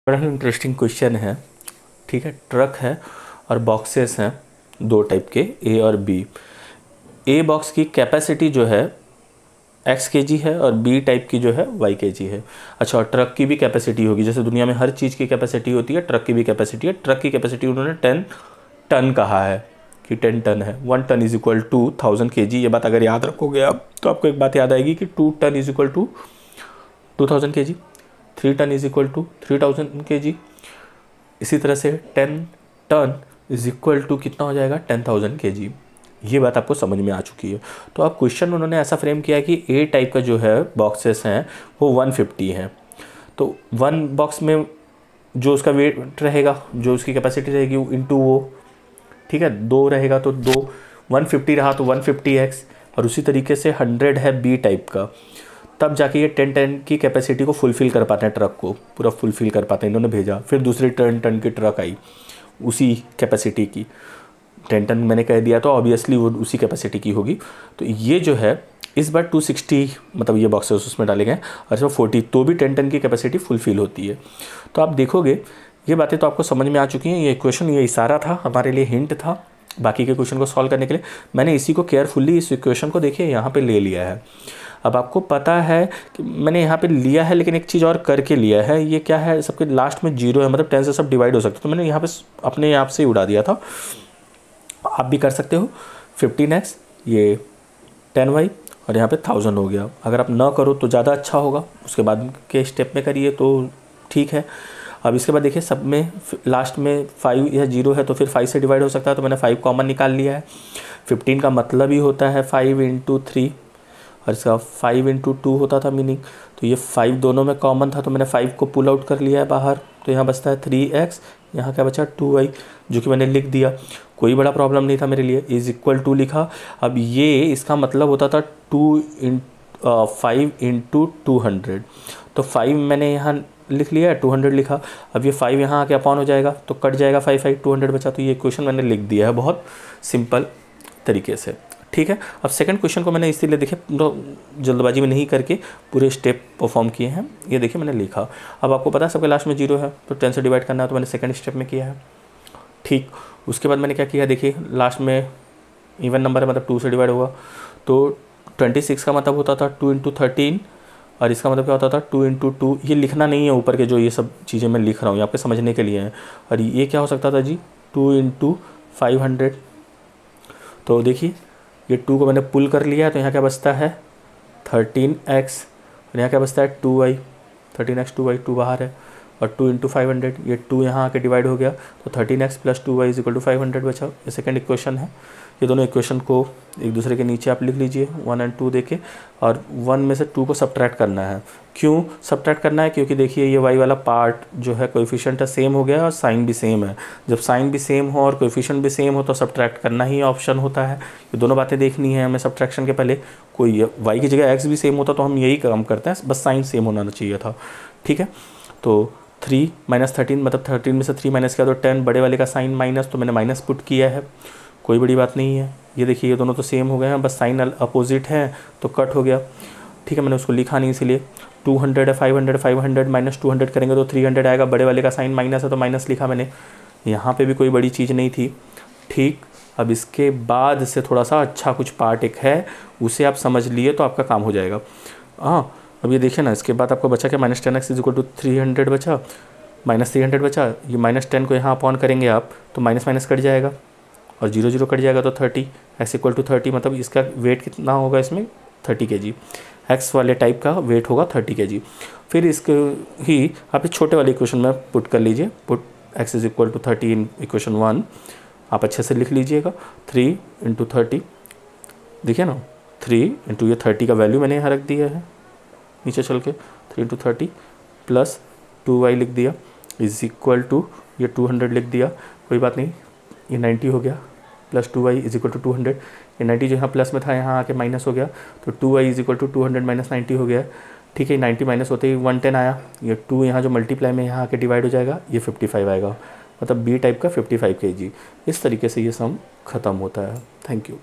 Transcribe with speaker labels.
Speaker 1: बड़ा ही interesting question है। ठीक है, ट्रक है और बॉक्सेस हैं दो टाइप के, ए और बी। ए बॉक्स की कैपेसिटी जो है एक्स केजी है और बी टाइप की जो है वाई केजी है। अच्छा, और ट्रक की भी कैपेसिटी होगी, जैसे दुनिया में हर चीज़ की कैपेसिटी होती है, ट्रक की भी कैपेसिटी है। ट्रक की कैपेसिटी उन्होंने 10 टन कहा है कि 10 टन है। 1 ton is equal to 1000 KG. ये बात अगर याद रखोगे आप तो आपको एक बात याद आएगी कि 2 ton is equal to 2000 kg, 3 ton is equal to 3000 kg. इसी तरह से 10 टन इज इक्वल टू कितना हो जाएगा, 10,000 केजी। ये बात आपको समझ में आ चुकी है। तो अब क्वेश्चन उन्होंने ऐसा फ्रेम किया कि ए टाइप का जो है बॉक्सेस हैं वो 150 हैं। तो वन बॉक्स में जो उसका वेट रहेगा, जो उसकी कैपेसिटी रहेगी इंटू वो, ठीक है, 2 रहेगा तो 2, 150 रहा तो 150x। और उसी तरीके से 100 है बी टाइप का, तब जाके ये 10 टन की कैपेसिटी को फुलफ़िल कर पाते हैं, ट्रक को पूरा फुलफ़िल कर पाते हैं। इन्होंने भेजा, फिर दूसरी 10 टन की ट्रक आई उसी कैपेसिटी की। 10 टन मैंने कह दिया तो ऑब्वियसली वो उसी कैपेसिटी की होगी। तो ये जो है इस बार 260 मतलब ये बॉक्सेस उसमें डाले गए और इसमें 40, तो भी 10 टन की कैपेसिटी फुलफ़िल होती है। तो आप देखोगे ये बातें तो आपको समझ में आ चुकी हैं। ये क्वेश्चन, ये इशारा था हमारे लिए, हिंट था बाकी के क्वेश्चन को सॉल्व करने के लिए। मैंने इसी को केयरफुली इस इक्वेशन को देखिए यहाँ पे ले लिया है। अब आपको पता है कि मैंने यहाँ पे लिया है, लेकिन एक चीज़ और करके लिया है। ये क्या है, सबके लास्ट में 0 है, मतलब 10 से सब डिवाइड हो सकते, तो मैंने यहाँ पे अपने आप से ही उड़ा दिया था। आप भी कर सकते हो। 15x, ये 10y और यहाँ पे 1000 हो गया। अगर आप ना करो तो ज़्यादा अच्छा होगा, उसके बाद के स्टेप में करिए तो ठीक है। अब इसके बाद देखिए सब में लास्ट में 5 या 0 है तो फिर 5 से डिवाइड हो सकता है, तो मैंने 5 कॉमन निकाल लिया है। 15 का मतलब ही होता है 5 इंटू 3 और इसका 5 इंटू 2 होता था मीनिंग। तो ये 5 दोनों में कॉमन था तो मैंने 5 को पुल आउट कर लिया है बाहर। तो यहाँ बचता है 3x, यहाँ क्या बचा 2y, जो कि मैंने लिख दिया। कोई बड़ा प्रॉब्लम नहीं था मेरे लिए, इज़ इक्वल टू लिखा। अब ये इसका मतलब होता था 5 इंटू 200, तो 5 मैंने यहाँ लिख लिया है, 200 लिखा। अब ये 5 यहाँ आके अपॉन हो जाएगा तो कट जाएगा 5 200 बचा। तो ये क्वेश्चन मैंने लिख दिया है बहुत सिंपल तरीके से। ठीक है, अब सेकंड क्वेश्चन को मैंने इसीलिए देखिए जल्दबाजी में नहीं करके पूरे स्टेप परफॉर्म किए हैं। ये देखिए मैंने लिखा। अब आपको पता है सबके लास्ट में 0 है तो 10 से डिवाइड करना है, तो मैंने सेकंड स्टेप में किया है। ठीक, उसके बाद मैंने क्या किया, देखिए लास्ट में इवन नंबर है मतलब 2 से डिवाइड होगा, तो 26 का मतलब होता था 2 इंटू 13 और इसका मतलब क्या होता था 2 इंटू 2। ये लिखना नहीं है ऊपर के जो ये सब चीज़ें मैं लिख रहा हूँ, ये आपके समझने के लिए हैं। और ये क्या हो सकता था जी, 2 इंटू 500। तो देखिए ये 2 को मैंने पुल कर लिया है तो यहाँ क्या बचता है 13x और यहाँ क्या बचता है 2y। 13x 2y, 2 बाहर है और 2 इंटू 500, ये 2 यहाँ आके डिवाइड हो गया तो 13x plus 2y is equal to 500 बचा। ये सेकंड इक्वेशन है। ये दोनों इक्वेशन को एक दूसरे के नीचे आप लिख लीजिए 1 और 2 देके, और 1 में से 2 को सब्ट्रैक्ट करना है। क्यों सब्ट्रैक्ट करना है, क्योंकि देखिए ये y वाला पार्ट जो है कोएफिशिएंट है सेम हो गया और साइन भी सेम है। जब साइन भी सेम हो और कोएफिशिएंट भी सेम हो तो सब्ट्रैक्ट करना ही ऑप्शन होता है। ये दोनों बातें देखनी है हमें सब्ट्रैक्शन के पहले। कोई y की जगह x भी सेम होता तो हम यही काम करते हैं, बस साइन सेम होना चाहिए था। ठीक है, तो 3 माइनस 13 मतलब 13 में से 3 माइनस किया तो 10, बड़े वाले का साइन माइनस, तो मैंने माइनस पुट किया है, कोई बड़ी बात नहीं है। ये देखिए ये दोनों तो सेम हो गए हैं, बस साइन अपोजिट है तो कट हो गया। ठीक है, मैंने उसको लिखा नहीं इसीलिए। 200 है 500, 500 माइनस 200 करेंगे तो 300 आएगा, बड़े वाले का साइन माइनस है तो माइनस लिखा मैंने। यहाँ पे भी कोई बड़ी चीज़ नहीं थी। ठीक, अब इसके बाद से थोड़ा सा अच्छा कुछ पार्ट एक है, उसे आप समझ लिए तो आपका काम हो जाएगा। हाँ, अब ये देखिए ना, इसके बाद आपको बचा क्या, minus 10x is equal to 300 बचा, माइनस 300 बचा। ये माइनस 10 को यहाँ अपॉन करेंगे आप तो माइनस माइनस कट जाएगा और 0 0 कट जाएगा तो 30, x इक्वल टू 30 मतलब इसका वेट कितना होगा इसमें 30 kg। x वाले टाइप का वेट होगा 30 kg। फिर इसके ही आप इस छोटे वाले इक्वेशन में पुट कर लीजिए, put x is equal to 30 in equation 1। आप अच्छे से लिख लीजिएगा 3 इंटू 30, देखिए ना 3 इंटू ये 30 का वैल्यू मैंने यहाँ रख दिया है नीचे चल के, 3 इंटू 30 प्लस 2y लिख दिया इज इक्वल टू ये 200 लिख दिया, कोई बात नहीं, ये 90 हो गया plus 2y is equal to 200। ये 90 जो यहाँ प्लस में था यहाँ आके माइनस हो गया तो 2y is equal to 200 minus 90 हो गया। ठीक है, 90 माइनस होते ही 110 आया, ये 2 यहाँ जो मल्टीप्लाई में यहाँ आके डिवाइड हो जाएगा, ये 55 आएगा, मतलब बी टाइप का 55 kg। इस तरीके से ये सम ख़त्म होता है। Thank you.